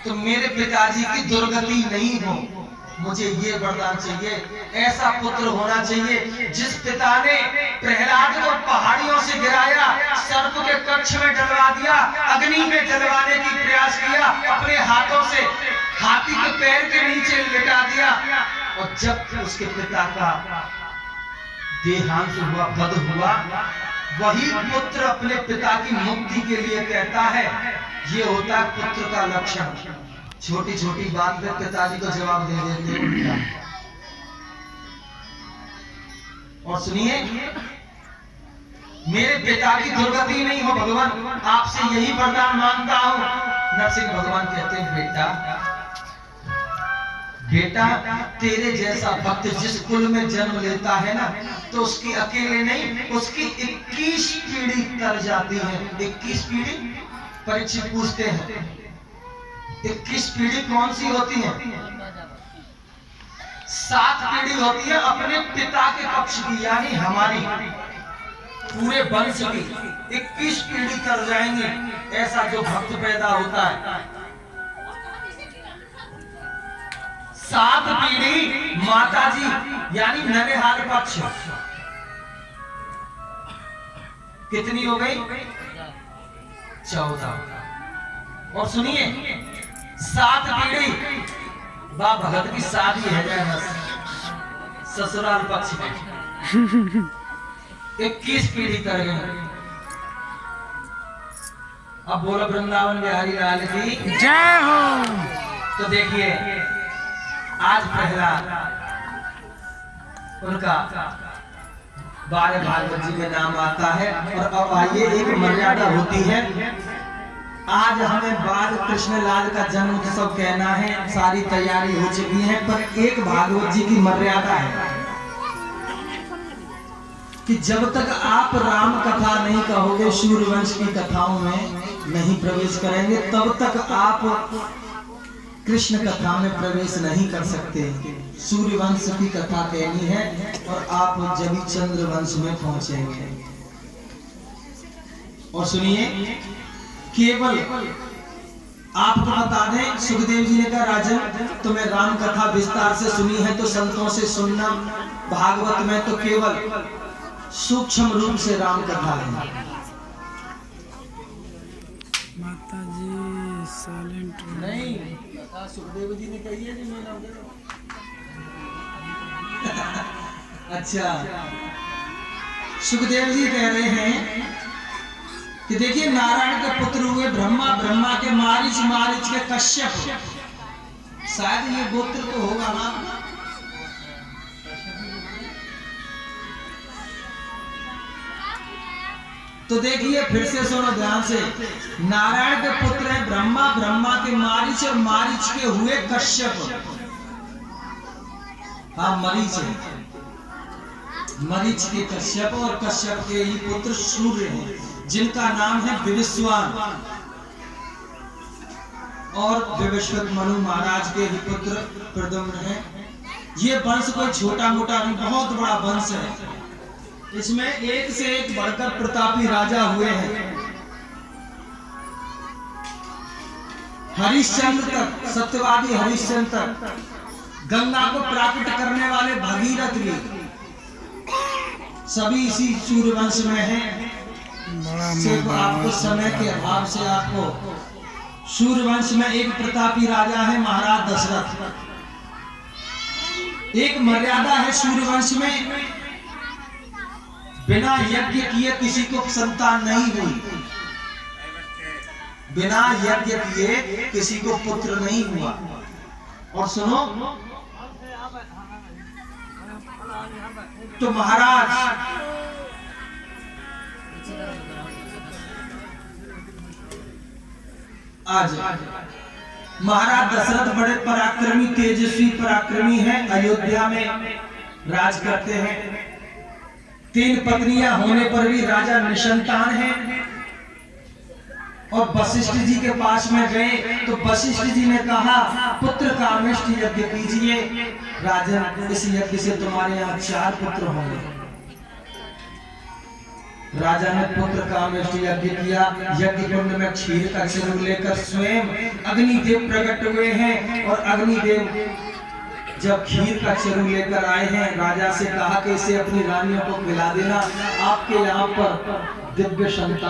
तो मेरे पिताजी की दुर्गति नहीं हो, मुझे ये वरदान चाहिए। ऐसा पुत्र होना चाहिए जिस पिता ने प्रहलाद को पहाड़ियों से गिराया, सर्प के कक्ष में डलवा दिया, अग्नि में डलवाने की प्रयास किया, अपने हाथों से हाथी के पैर के नीचे लिटा दिया, और जब उसके पिता का देहांत हुआ, वध हुआ, वही पुत्र अपने पिता की मुक्ति के लिए कहता है। ये होता है पुत्र का लक्षण। छोटी छोटी बात पे पिताजी को जवाब दे देते उल्टा। और सुनिए, मेरे पिता की दुर्गति नहीं हो भगवान, आपसे यही वरदान मांगता हूं। नरसिंह भगवान कहते हैं, बेटा तेरे जैसा भक्त जिस कुल में जन्म लेता है ना, तो उसकी अकेले नहीं, उसकी 21 पीढ़ी तर जाती है। 21 पीढ़ी परीक्षित पूछते हैं, 21 पीढ़ी कौन सी होती है? 7 पीढ़ी होती है अपने पिता के पक्ष की, यानी हमारी पूरे वंश की 21 पीढ़ी कर जाएंगे। ऐसा जो भक्त पैदा होता है, 7 पीढ़ी माताजी यानी ननिहाल पक्ष, कितनी हो गई? 14। और सुनिए, 7 पीढ़ी बा भगत की शादी है जाए ससुराल पक्ष में, 21 पीढ़ी कर गए। अब बोलो वृंदावन बिहारी लाल की जय हो। तो देखिए, आज प्रहलाद उनका 12 भागवत जी में नाम आता है। और अब आइए, एक मर्यादा होती है। आज हमें बाल कृष्ण लाल का जन्म उत्सव कहना है, सारी तैयारी हो चुकी है, पर एक भागवत जी की मर्यादा है कि जब तक आप राम कथा नहीं कहोगे, सूर्यवंश की कथाओं में नहीं प्रवेश करेंगे, तब तक आप कृष्ण कथा में प्रवेश नहीं कर सकते। सूर्यवंश की कथा कहनी है और आप जब चंद्रवंश में पहुंचेंगे। और सुनिए, केवल आपको बता दें, सुखदेव जी ने कहा, राजन तुम्हें राम कथा विस्तार से सुनी है तो संतों से सुनना, भागवत में तो केवल सूक्ष्म रूप से राम कथा है। माता जी साइलेंट नहीं, सुखदेव जी ने कही है जी, मैं अच्छा, सुखदेव जी कह रहे हैं कि देखिए, नारायण के पुत्र हुए ब्रह्मा, ब्रह्मा के मारीच, मारीच के कश्यप, शायद ये गोत्र तो होगा ना। तो देखिए, फिर से सुनो ध्यान से, नारायण के पुत्र है ब्रह्मा, ब्रह्मा के मारीच, और मारीच के हुए कश्यप। हाँ, मरीच है, मरीच के कश्यप, और कश्यप के ही पुत्र सूर्य हैं, जिनका नाम है विविस्वान, और विवस्वत मनु महाराज के ही पुत्र प्रद्युम्न है। ये वंश कोई छोटा मोटा नहीं, बहुत बड़ा वंश है। इसमें एक से एक बढ़कर प्रतापी राजा हुए हैं। हरिश्चंद्र तक, सत्यवादी हरिश्चंद्र तक, गंगा को प्राकृत करने वाले भगीरथ भी सभी इसी सूर्यवंश में हैं। सिर्फ आपको समय के अभाव से आपको सूर्यवंश में एक प्रतापी राजा है महाराज दशरथ। एक मर्यादा है सूर्यवंश में, बिना यज्ञ किए किसी को संतान नहीं हुई, बिना यज्ञ किए किसी को पुत्र नहीं हुआ। और सुनो, तो महाराज आज महाराज दशरथ बड़े पराक्रमी, तेजस्वी पराक्रमी हैं, अयोध्या में राज करते हैं। 3 पत्नियां होने पर भी राजा निसंतान हैं। और वशिष्ठ जी के पास में गए तो वशिष्ठ जी ने कहा, पुत्र कामेष्टि यज्ञ कीजिए राजन, इस यज्ञ से तुम्हारे यहाँ 4 पुत्र होंगे। राजा ने पुत्र कामेष्ट यज्ञ किया। यज्ञ कुंड में क्षीर का चरूर लेकर स्वयं अग्निदेव प्रकट हुए हैं और अग्निदेव जब खीर का चरूर लेकर आए हैं, राजा से कहा कि इसे अपनी रानियों को खिला देना, आपके यहाँ पर दिव्य संतान